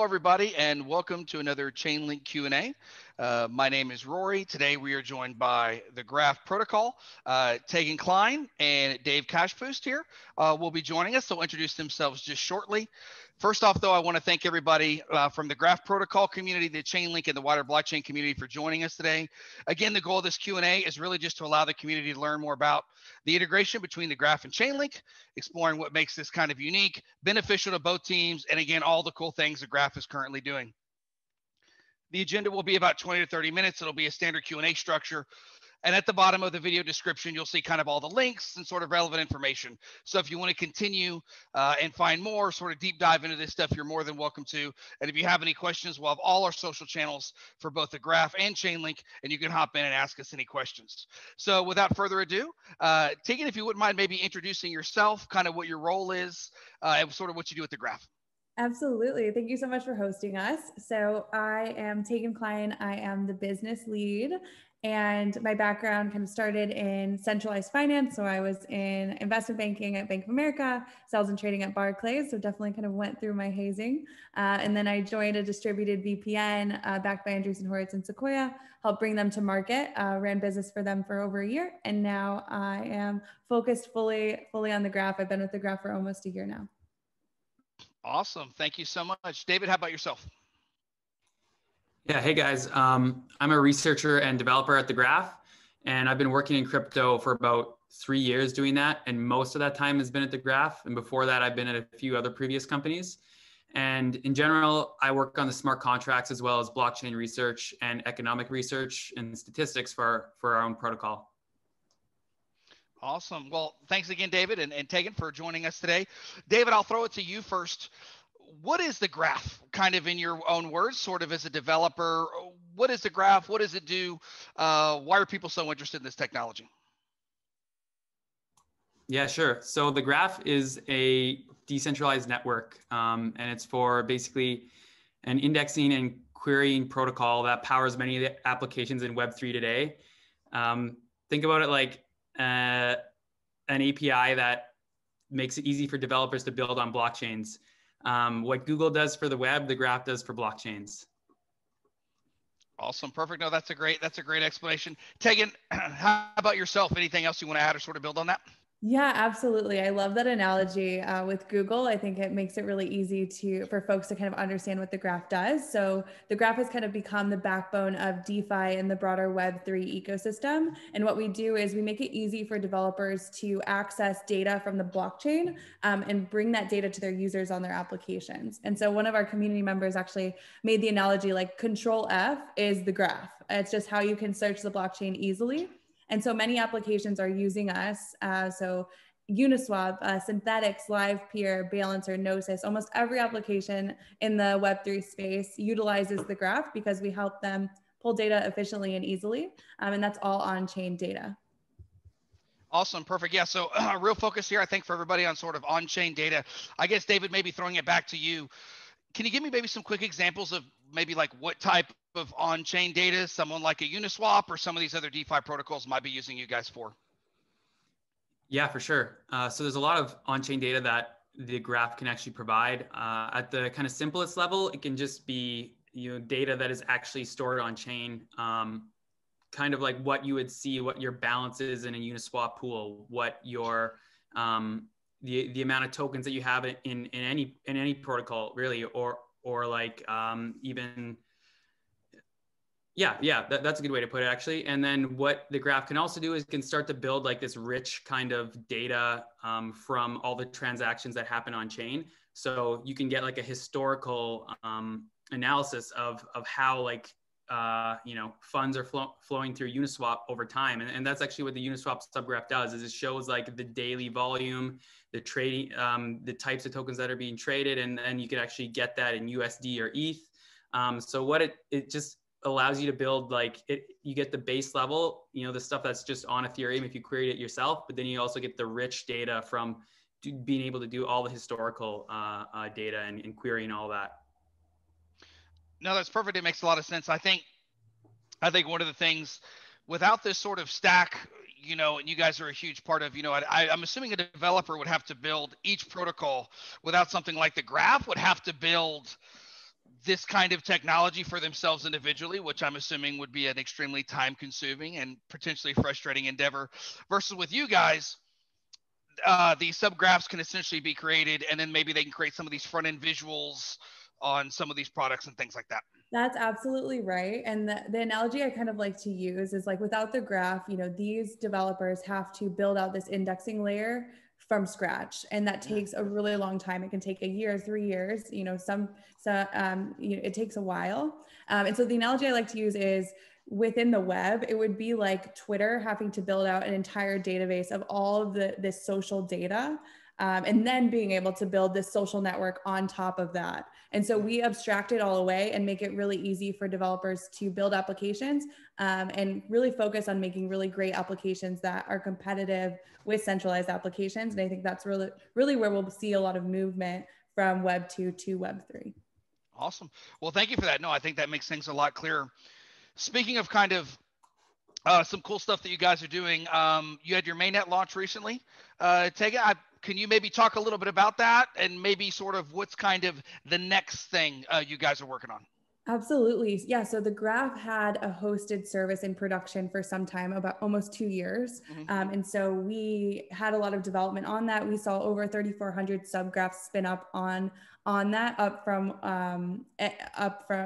Hello, everybody, and welcome to another Chainlink Q&A. My name is Rory. Today, we are joined by the Graph Protocol. Tegan Kline and Dave Kajpust here will be joining us. They'll introduce themselves just shortly. First off, though, I want to thank everybody from the Graph Protocol community, the Chainlink, and the wider blockchain community for joining us today. Again, the goal of this Q&A is really just to allow the community to learn more about the integration between the Graph and Chainlink, exploring what makes this kind of unique, beneficial to both teams, and again, all the cool things the Graph is currently doing. The agenda will be about 20 to 30 minutes. It'll be a standard Q&A structure. And at the bottom of the video description, you'll see kind of all the links and sort of relevant information. So if you want to continue and find more, sort of deep dive into this stuff, you're more than welcome to. And if you have any questions, we'll have all our social channels for both the Graph and Chainlink, and you can hop in and ask us any questions. So without further ado, Tegan, if you wouldn't mind maybe introducing yourself, kind of what your role is, and sort of what you do with the Graph. Absolutely. Thank you so much for hosting us. So I am Tegan Kline. I am the business lead, and my background kind of started in centralized finance. So I was in investment banking at Bank of America, sales and trading at Barclays. So definitely kind of went through my hazing. And then I joined a distributed VPN backed by Andreessen Horowitz and Sequoia, helped bring them to market, ran business for them for over a year. And now I am focused fully on the Graph. I've been with the Graph for almost a year now. Awesome. Thank you so much. David, how about yourself? Yeah, hey guys. I'm a researcher and developer at The Graph, and I've been working in crypto for about 3 years doing that. And most of that time has been at The Graph. And before that, I've been at a few other previous companies. And in general, I work on the smart contracts as well as blockchain research and economic research and statistics for our own protocol. Awesome. Well, thanks again, David and Tegan, for joining us today. David, I'll throw it to you first. What is the Graph, kind of in your own words, sort of as a developer? What is the Graph? What does it do? Why are people so interested in this technology? Yeah, sure. So the Graph is a decentralized network, and it's for basically an indexing and querying protocol that powers many of the applications in Web3 today. Think about it like an API that makes it easy for developers to build on blockchains. What Google does for the web, the Graph does for blockchains. Awesome. Perfect. No, that's a great explanation. Tegan, how about yourself? Anything else you want to add or sort of build on that? Yeah, absolutely. I love that analogy with Google. I think it makes it really easy for folks to kind of understand what the Graph does. So the Graph has kind of become the backbone of DeFi and the broader Web3 ecosystem. And what we do is we make it easy for developers to access data from the blockchain and bring that data to their users on their applications. And so one of our community members actually made the analogy like Control F is the Graph. It's just how you can search the blockchain easily. And so many applications are using us. So Uniswap, Synthetics, LivePeer, Balancer, Gnosis, almost every application in the Web3 space utilizes the Graph because we help them pull data efficiently and easily. And that's all on-chain data. Awesome. Perfect. Yeah. So real focus here, I think, for everybody on sort of on-chain data. I guess, David, maybe throwing it back to you. Can you give me maybe some quick examples of maybe like what type of on-chain data someone like a Uniswap or some of these other DeFi protocols might be using you guys for? Yeah, for sure. So there's a lot of on-chain data that the Graph can actually provide. At the kind of simplest level, it can just be data that is actually stored on chain, kind of like what you would see, what your balance is in a Uniswap pool, what your the amount of tokens that you have in any protocol really, or like even. Yeah, that's a good way to put it, actually. And then what the Graph can also do is can start to build like this rich kind of data from all the transactions that happen on chain. So you can get like a historical analysis of how like funds are flowing through Uniswap over time. And that's actually what the Uniswap subgraph does, is it shows like the daily volume, the trading, the types of tokens that are being traded, and then you can actually get that in USD or ETH. So what it just allows you to build, like you get the base level, the stuff that's just on Ethereum if you query it yourself, but then you also get the rich data from being able to do all the historical data and querying all that. No, that's perfect. It makes a lot of sense. I think one of the things without this sort of stack, and you guys are a huge part of, I'm assuming a developer would have to build each protocol without something like the Graph would have to build this kind of technology for themselves individually, which I'm assuming would be an extremely time consuming and potentially frustrating endeavor, versus with you guys, these subgraphs can essentially be created, and then maybe they can create some of these front end visuals on some of these products and things like that. That's absolutely right. And the analogy I kind of like to use is like, without the graph, you know, these developers have to build out this indexing layer from scratch. And that takes a really long time. It can take a year, 3 years, you know, you know, it takes a while. And so the analogy I like to use is, within the web, it would be like Twitter having to build out an entire database of all of this social data, and then being able to build this social network on top of that. And so we abstract it all away and make it really easy for developers to build applications, and really focus on making really great applications that are competitive with centralized applications. And I think that's really, really where we'll see a lot of movement from Web 2 to Web 3. Awesome. Well, thank you for that. No, I think that makes things a lot clearer. Speaking of kind of some cool stuff that you guys are doing, you had your mainnet launch recently. Tegan, can you maybe talk a little bit about that, and maybe sort of what's kind of the next thing you guys are working on? Absolutely. Yeah. So the Graph had a hosted service in production for some time, about almost 2 years. And so we had a lot of development on that. We saw over 3,400 subgraphs spin up on that, up from,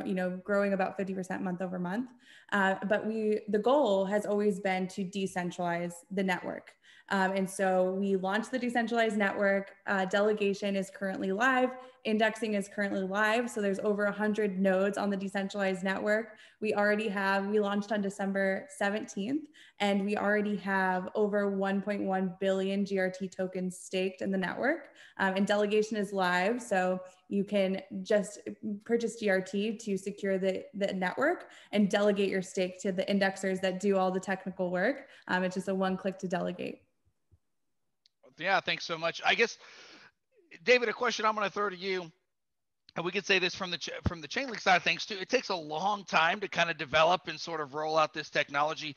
you know, growing about 50% month over month. But the goal has always been to decentralize the network. And so we launched the decentralized network. Delegation is currently live. Indexing is currently live. So there's over 100 nodes on the decentralized network. We launched on December 17th, and we already have over 1.1 billion GRT tokens staked in the network. And delegation is live. So you can just purchase GRT to secure the network and delegate your stake to the indexers that do all the technical work. It's just a one click to delegate. Yeah, thanks so much. I guess, David, a question I'm going to throw to you, and we could say this from the Chainlink side of things too. It takes a long time to kind of develop and sort of roll out this technology.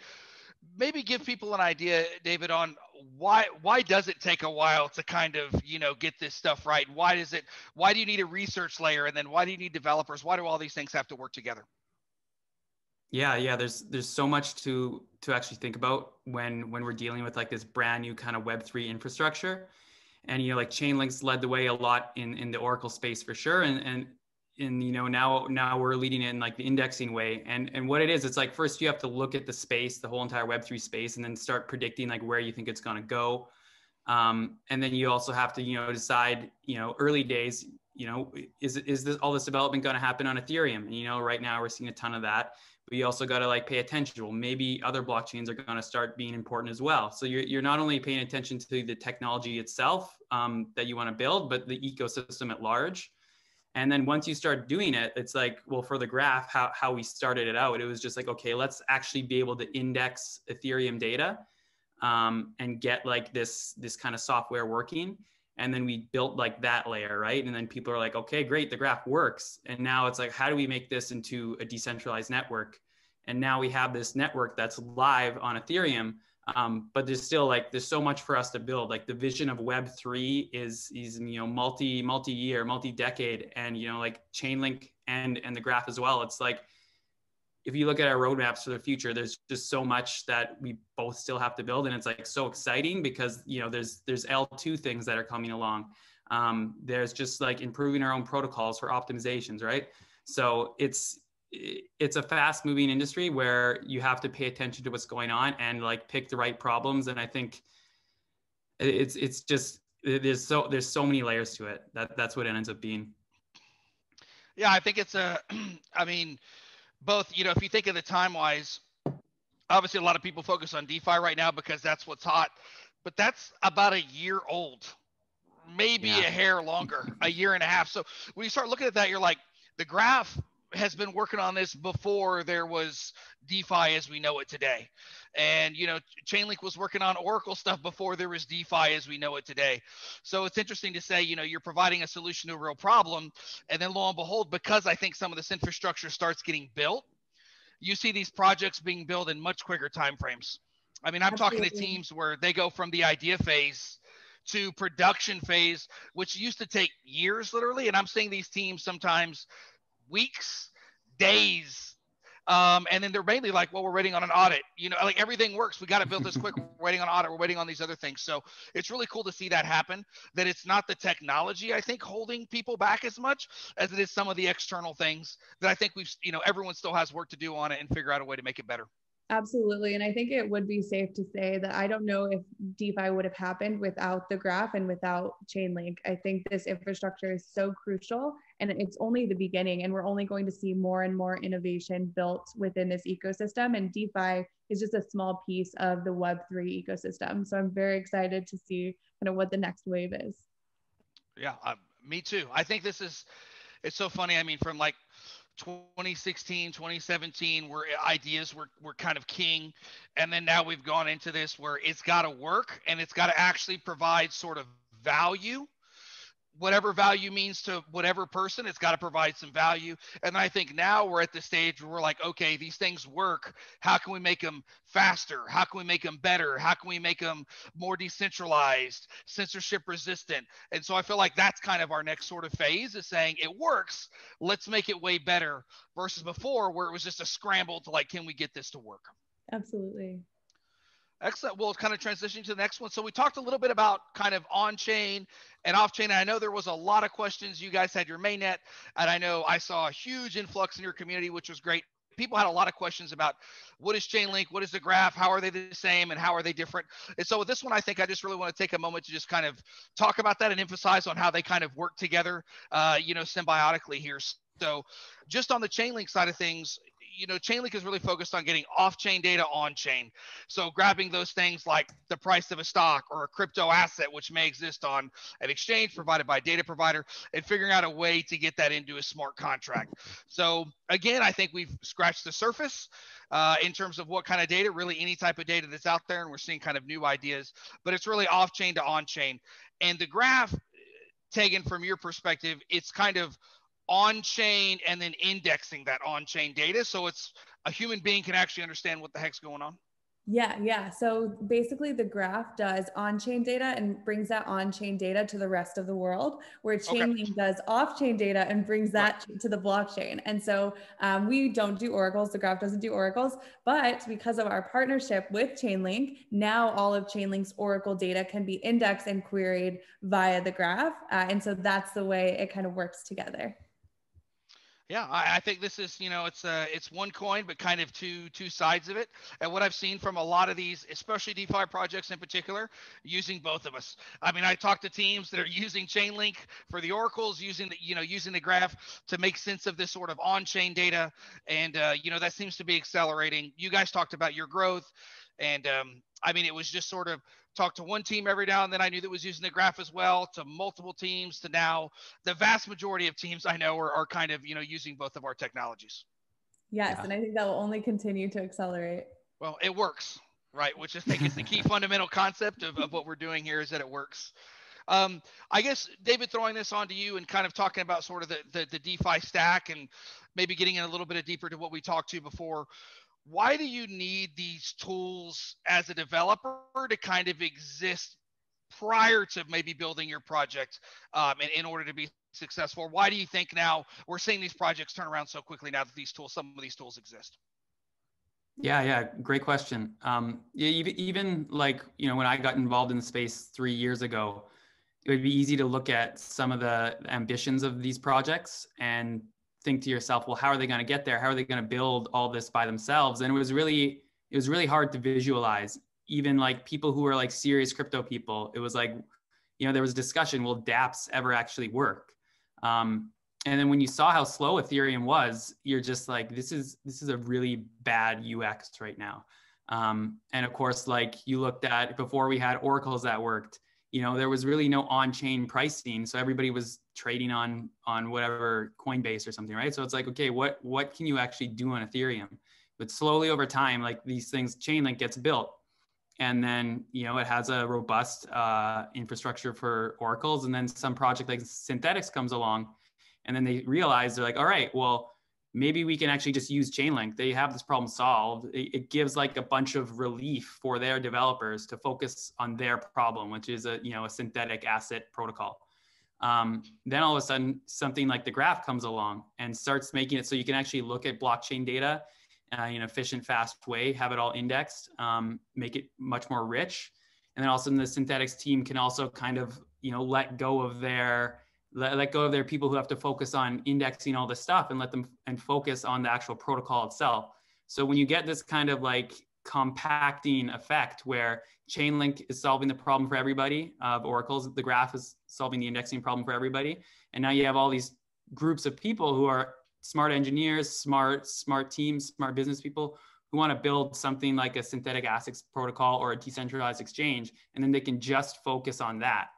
Maybe give people an idea, David, on why does it take a while to kind of, you know, get this stuff right? Why do you need a research layer, and then why do you need developers? Why do all these things have to work together? Yeah. There's so much to actually think about when we're dealing with like this brand new kind of Web3 infrastructure. And, you know, like Chainlink's led the way a lot in the Oracle space for sure. And you know, now we're leading in like the indexing way. And what it is, it's like, first you have to look at the space, the whole entire Web3 space, and then start predicting like where you think it's going to go. And then you also have to, you know, decide, you know, early days, you know, is this all this development going to happen on Ethereum? And, you know, right now we're seeing a ton of that. But you also got to like pay attention. Well, maybe other blockchains are going to start being important as well. So you're not only paying attention to the technology itself that you want to build, but the ecosystem at large. And then once you start doing it, it's like, well, for the graph, how we started it out, it was just like, okay, let's actually be able to index Ethereum data and get like this kind of software working. And then we built like that layer, right? And then people are like, okay, great, the graph works. And now it's like, how do we make this into a decentralized network? And now we have this network that's live on Ethereum, but there's still like, there's so much for us to build. Like the vision of Web3 is you know, multi-year, multi-decade, and, you know, like Chainlink and the graph as well. It's like, if you look at our roadmaps for the future, there's just so much that we both still have to build. And it's like so exciting because, you know, there's L2 things that are coming along. There's just like improving our own protocols for optimizations, right? So it's a fast moving industry where you have to pay attention to what's going on and like pick the right problems. And I think it's just, there's so many layers to it. That's what it ends up being. Yeah, I think it's I mean, both, you know, if you think of the time wise, obviously a lot of people focus on DeFi right now because that's what's hot, but that's about a year old, maybe a hair longer, a year and a half. So when you start looking at that, you're like, the graph has been working on this before there was DeFi as we know it today. And, you know, Chainlink was working on Oracle stuff before there was DeFi as we know it today. So it's interesting to say, you know, you're providing a solution to a real problem. And then lo and behold, because I think some of this infrastructure starts getting built, you see these projects being built in much quicker timeframes. I mean, I'm talking to teams where they go from the idea phase to production phase, which used to take years literally. And I'm seeing these teams sometimes weeks, days. And then they're mainly like, well, we're waiting on an audit. Like everything works. We got to build this quick. We're waiting on audit. We're waiting on these other things. So it's really cool to see that happen, that it's not the technology, I think, holding people back as much as it is some of the external things that I think everyone still has work to do on it and figure out a way to make it better. Absolutely. And I think it would be safe to say that I don't know if DeFi would have happened without the graph and without Chainlink. I think this infrastructure is so crucial, and it's only the beginning, and we're only going to see more and more innovation built within this ecosystem. And DeFi is just a small piece of the Web3 ecosystem. So I'm very excited to see kind of what the next wave is. Yeah, me too. I think it's so funny. I mean, from like 2016, 2017, where ideas were kind of king. And then now we've gone into this where it's got to work and it's got to actually provide sort of value. Whatever value means to whatever person, it's got to provide some value. And I think now we're at the stage where we're like, okay, these things work. How can we make them faster? How can we make them better? How can we make them more decentralized, censorship resistant? And so I feel like that's kind of our next sort of phase, is saying it works. Let's make it way better, versus before where it was just a scramble to like, can we get this to work? Absolutely. Excellent. We'll kind of transition to the next one. So we talked a little bit about kind of on-chain and off-chain. And I know there was a lot of questions. You guys had your mainnet, and I know I saw a huge influx in your community, which was great. People had a lot of questions about what is Chainlink, what is the graph, how are they the same, and how are they different? And so with this one, I think I just really want to take a moment to just kind of talk about that and emphasize on how they kind of work together, symbiotically here. So just on the Chainlink side of things, Chainlink is really focused on getting off-chain data on-chain. So grabbing those things like the price of a stock or a crypto asset, which may exist on an exchange provided by a data provider, and figuring out a way to get that into a smart contract. So again, I think we've scratched the surface in terms of what kind of data, really any type of data that's out there, and we're seeing kind of new ideas, but it's really off-chain to on-chain. And the graph, Tegan, from your perspective, it's kind of on-chain and then indexing that on-chain data, so it's a human being can actually understand what the heck's going on. Yeah. So basically the graph does on-chain data and brings that on-chain data to the rest of the world, where Chainlink does off-chain data and brings that to the blockchain. And so we don't do oracles, the graph doesn't do oracles, but because of our partnership with Chainlink, now all of Chainlink's oracle data can be indexed and queried via the graph. And so that's the way it kind of works together. Yeah, I think this is, it's one coin, but kind of two sides of it. And what I've seen from a lot of these, especially DeFi projects in particular, using both of us. I mean, I talk to teams that are using Chainlink for the oracles, using the graph to make sense of this sort of on-chain data. And, that seems to be accelerating. You guys talked about your growth. And I mean, it was just sort of talk to one team every now and then I knew that was using the graph as well, to multiple teams, to now the vast majority of teams I know are kind of, using both of our technologies. Yes. Yeah. And I think that will only continue to accelerate. Well, it works, right? Which I think is the key fundamental concept of what we're doing here, is that it works. I guess, David, throwing this on to you and kind of talking about sort of the DeFi stack and maybe getting in a little bit deeper to what we talked to before. Why do you need these tools as a developer to kind of exist prior to maybe building your project in order to be successful? Why do you think now we're seeing these projects turn around so quickly now that some of these tools exist? Yeah, great question. Even like, when I got involved in the space 3 years ago, it would be easy to look at some of the ambitions of these projects and think to yourself, well, how are they going to get there? How are they going to build all this by themselves? And it was really hard to visualize. Even like people who were like serious crypto people, it was like, there was discussion, will dApps ever actually work? And then when you saw how slow Ethereum was, you're just like, this is a really bad UX right now. And of course, like you looked at before we had oracles that worked, there was really no on-chain pricing. So everybody was trading on whatever Coinbase or something, right? So it's like, okay, what can you actually do on Ethereum? But slowly over time, like these things, Chainlink gets built. And then, it has a robust infrastructure for oracles. And then some project like Synthetics comes along, and then they realize, they're like, all right, well, maybe we can actually just use Chainlink. They have this problem solved. It gives like a bunch of relief for their developers to focus on their problem, which is a synthetic asset protocol. Then all of a sudden, something like the graph comes along and starts making it so you can actually look at blockchain data in an efficient, fast way, have it all indexed, make it much more rich. And then all of a sudden, the synthetics team can also kind of, let go of their people who have to focus on indexing all this stuff and let them and focus on the actual protocol itself. So when you get this kind of like compacting effect where Chainlink is solving the problem for everybody of oracles, the graph is solving the indexing problem for everybody, and now you have all these groups of people who are smart engineers, smart teams, smart business people who want to build something like a synthetic assets protocol or a decentralized exchange, and then they can just focus on that.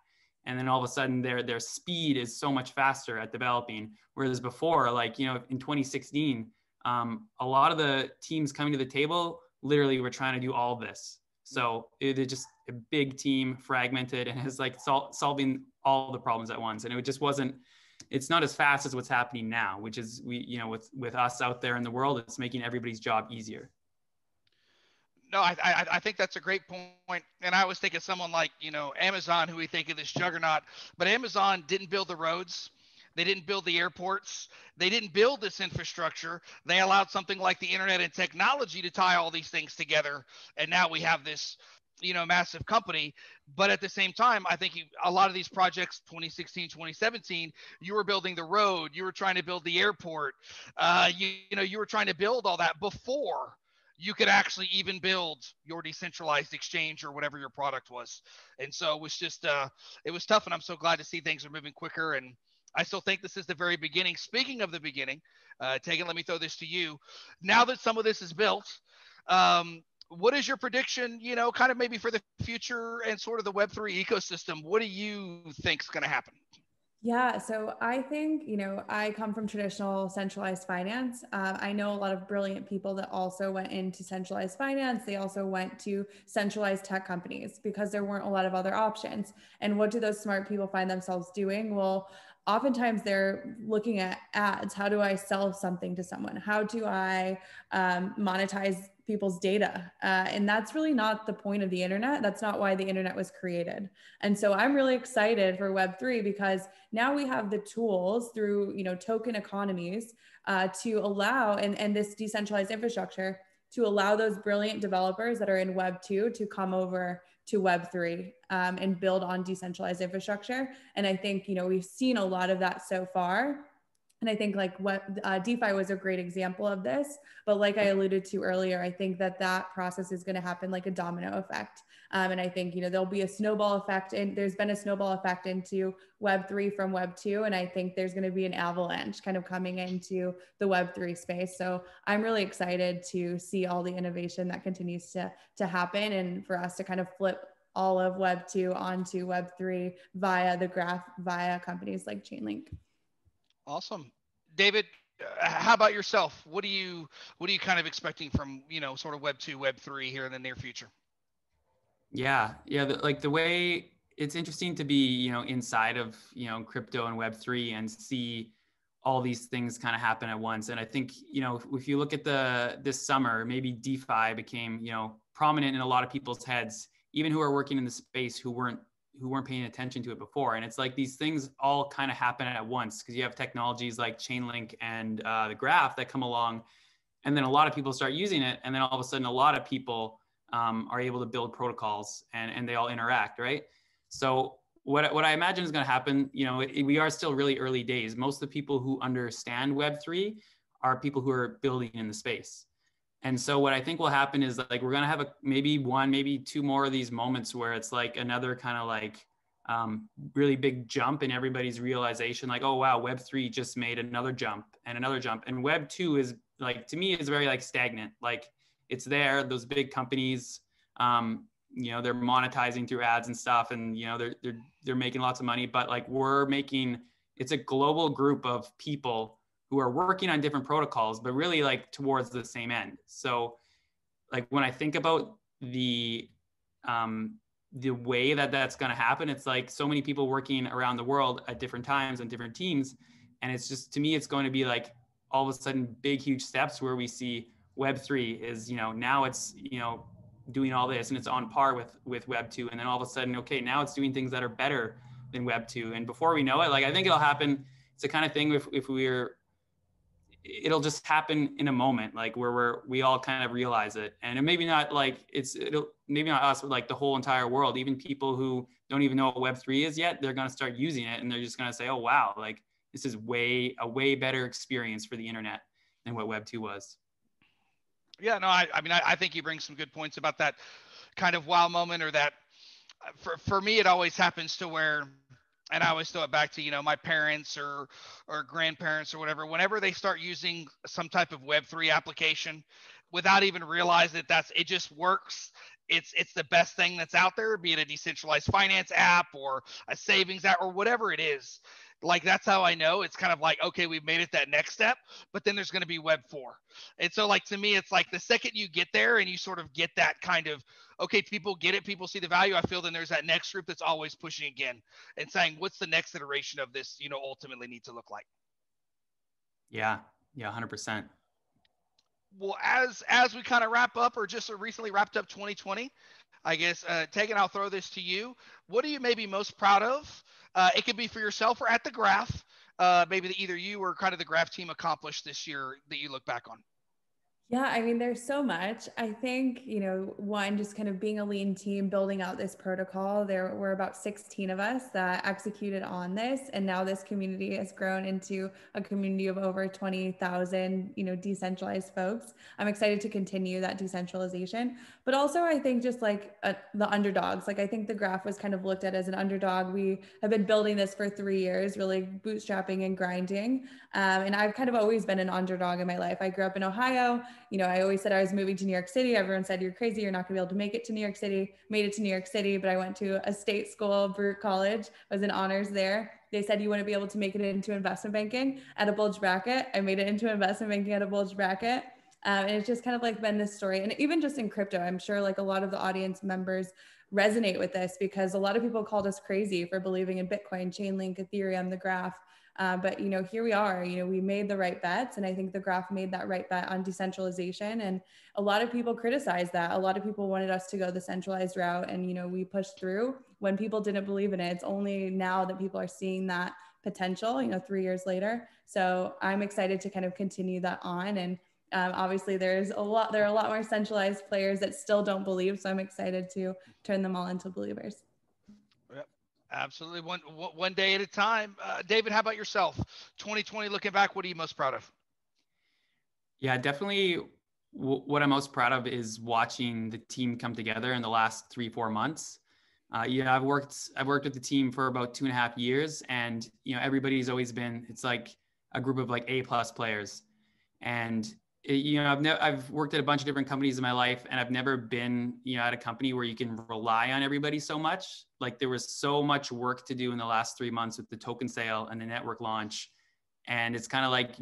And then all of a sudden their speed is so much faster at developing. Whereas before, like, in 2016, a lot of the teams coming to the table literally were trying to do all of this. So it is just a big team, fragmented, and is like solving all the problems at once. And it just wasn't, it's not as fast as what's happening now, which is with us out there in the world, it's making everybody's job easier. No, I think that's a great point. And I always think of someone like, Amazon, who we think of this juggernaut, but Amazon didn't build the roads. They didn't build the airports. They didn't build this infrastructure. They allowed something like the internet and technology to tie all these things together. And now we have this, massive company. But at the same time, I think a lot of these projects, 2016, 2017, you were building the road. You were trying to build the airport. You were trying to build all that before you could actually even build your decentralized exchange or whatever your product was. And so it was just, it was tough. And I'm so glad to see things are moving quicker. And I still think this is the very beginning. Speaking of the beginning, Tegan, let me throw this to you. Now that some of this is built, what is your prediction, kind of maybe for the future and sort of the Web3 ecosystem? What do you think is going to happen? Yeah, so I think, I come from traditional centralized finance. I know a lot of brilliant people that also went into centralized finance. They also went to centralized tech companies because there weren't a lot of other options. And what do those smart people find themselves doing? Well, oftentimes they're looking at ads. How do I sell something to someone? How do I monetize people's data? And that's really not the point of the internet. That's not why the internet was created. And so I'm really excited for Web3 because now we have the tools through, token economies to allow, and this decentralized infrastructure to allow those brilliant developers that are in Web2 to come over to Web3 and build on decentralized infrastructure. And I think, we've seen a lot of that so far. And I think like DeFi was a great example of this, but like I alluded to earlier, I think that process is going to happen like a domino effect. And I think, there'll be a snowball effect, and there's been a snowball effect into Web3 from Web2. And I think there's going to be an avalanche kind of coming into the Web3 space. So I'm really excited to see all the innovation that continues to happen, and for us to kind of flip all of Web2 onto Web3 via the graph, via companies like Chainlink. Awesome. David, how about yourself? What are you kind of expecting from, sort of Web2, Web3 here in the near future? Yeah. The way it's interesting to be, inside of, crypto and Web3 and see all these things kind of happen at once. And I think, if you look at this summer, maybe DeFi became, prominent in a lot of people's heads, even who are working in the space who weren't paying attention to it before. And it's like these things all kind of happen at once because you have technologies like Chainlink and the Graph that come along, and then a lot of people start using it, and then all of a sudden a lot of people are able to build protocols and they all interact, right? So what I imagine is going to happen, we are still really early days. Most of the people who understand Web3 are people who are building in the space. And so what I think will happen is like, we're going to have maybe two more of these moments where it's like another kind of like really big jump in everybody's realization. Like, oh, wow, Web3 just made another jump and another jump. And Web2 is like, to me, is very like stagnant. Like it's there, those big companies, they're monetizing through ads and stuff, and, they're making lots of money, but like it's a global group of people who are working on different protocols, but really like towards the same end. So like when I think about the way that that's going to happen, it's like so many people working around the world at different times and different teams. And it's just, to me, it's going to be like all of a sudden big, huge steps where we see Web3 is, now it's, doing all this and it's on par with Web2. And then all of a sudden, okay, now it's doing things that are better in Web 2. And before we know it, like I think it'll happen. It's the kind of thing it'll just happen in a moment, like where we all kind of realize it. And it maybe not like it'll maybe not us, but like the whole entire world, even people who don't even know what Web3 is yet, they're going to start using it and they're just going to say, oh, wow, like this is a way better experience for the internet than what Web 2 was. Yeah, no, I mean, I think you bring some good points about that kind of wow moment, or that for me, it always happens to where, and I always throw it back to, you know, my parents or grandparents or whatever, whenever they start using some type of Web3 application without even realizing that it just works. It's the best thing that's out there, be it a decentralized finance app or a savings app or whatever it is. Like, that's how I know it's kind of like, okay, we've made it that next step, but then there's going to be Web 4. And so, like, to me, it's like the second you get there and you sort of get that kind of, okay, people get it, people see the value, I feel then there's that next group that's always pushing again and saying, what's the next iteration of this, you know, ultimately need to look like? Yeah, 100%. Well, as we kind of wrap up, or just recently wrapped up 2020, I guess, Tegan, I'll throw this to you. What are you maybe most proud of? It could be for yourself or at the Graph, maybe that either you or kind of the Graph team accomplished this year that you look back on. Yeah, I mean, there's so much. I think, you know, one, just kind of being a lean team, building out this protocol. There were about 16 of us that executed on this. And now this community has grown into a community of over 20,000, you know, decentralized folks. I'm excited to continue that decentralization. But also, I think just like the underdogs, like I think the Graph was kind of looked at as an underdog. We have been building this for 3 years, really bootstrapping and grinding. And I've kind of always been an underdog in my life. I grew up in Ohio. You know, I always said I was moving to New York City. Everyone said, you're crazy. You're not gonna be able to make it to New York City. Made it to New York City, but I went to a state school, Baruch College. I was in honors there. They said you wouldn't be able to make it into investment banking at a bulge bracket. I made it into investment banking at a bulge bracket. And it's just kind of like been this story. And even just in crypto, I'm sure like a lot of the audience members resonate with this, because a lot of people called us crazy for believing in Bitcoin, Chainlink, Ethereum, the Graph. But, you know, here we are, you know, we made the right bets. And I think the Graph made that right bet on decentralization. And a lot of people criticized that. A lot of people wanted us to go the centralized route. And, you know, we pushed through when people didn't believe in it. It's only now that people are seeing that potential, you know, 3 years later. So I'm excited to kind of continue that on. And obviously there are a lot more centralized players that still don't believe. So I'm excited to turn them all into believers. Absolutely. One day at a time. David, how about yourself? 2020, looking back, what are you most proud of? Yeah, definitely. What I'm most proud of is watching the team come together in the last 3-4 months. Yeah, I've worked with the team for about 2.5 years, and you know, everybody's always been, it's like a group of like A+ players. And you know, I've worked at a bunch of different companies in my life, and I've never been, you know, at a company where you can rely on everybody so much. Like there was so much work to do in the last 3 months with the token sale and the network launch. And it's kind of like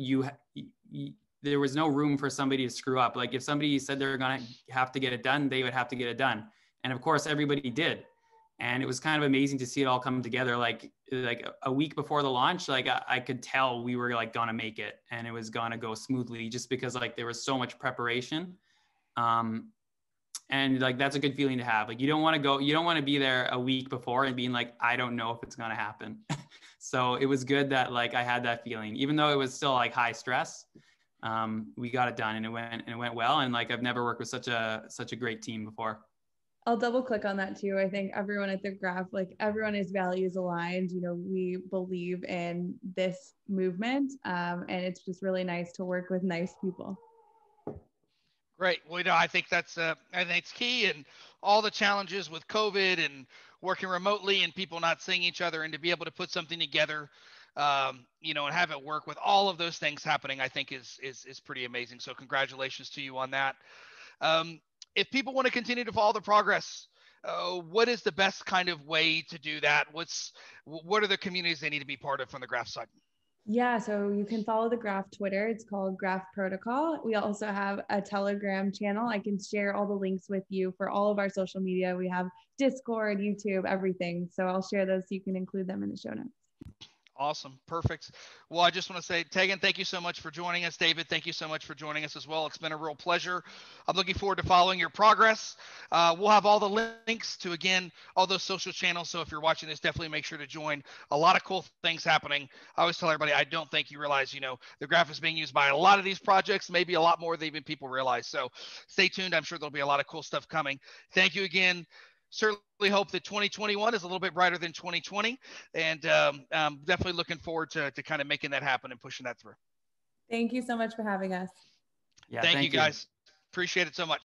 there was no room for somebody to screw up. Like if somebody said they're going to have to get it done, they would have to get it done. And of course, everybody did. And it was kind of amazing to see it all come together. Like a week before the launch, like I could tell we were like gonna make it, and it was gonna go smoothly, just because like there was so much preparation. And like that's a good feeling to have. Like you don't want to be there a week before and being like, I don't know if it's gonna happen. So it was good that like I had that feeling, even though it was still like high stress. We got it done, and it went well. And like I've never worked with such a great team before. I'll double click on that too. I think everyone at the Graph, like everyone is values aligned. You know, we believe in this movement, and it's just really nice to work with nice people. Great. Well, you know, I think it's key, and all the challenges with COVID and working remotely and people not seeing each other, and to be able to put something together, you know, and have it work with all of those things happening, I think is pretty amazing. So congratulations to you on that. If people want to continue to follow the progress, what is the best kind of way to do that? What are the communities they need to be part of from the Graph side? Yeah, so you can follow the Graph Twitter. It's called Graph Protocol. We also have a Telegram channel. I can share all the links with you for all of our social media. We have Discord, YouTube, everything. So I'll share those so you can include them in the show notes. Awesome. Perfect. Well, I just want to say, Tegan, thank you so much for joining us. David, thank you so much for joining us as well. It's been a real pleasure. I'm looking forward to following your progress. We'll have all the links to, again, all those social channels. So if you're watching this, definitely make sure to join. A lot of cool things happening. I always tell everybody, I don't think you realize, the graph is being used by a lot of these projects, maybe a lot more than even people realize. So stay tuned. I'm sure there'll be a lot of cool stuff coming. Thank you again. Certainly hope that 2021 is a little bit brighter than 2020, and I'm definitely looking forward to kind of making that happen and pushing that through. Thank you so much for having us. Yeah, thank you guys. Appreciate it so much.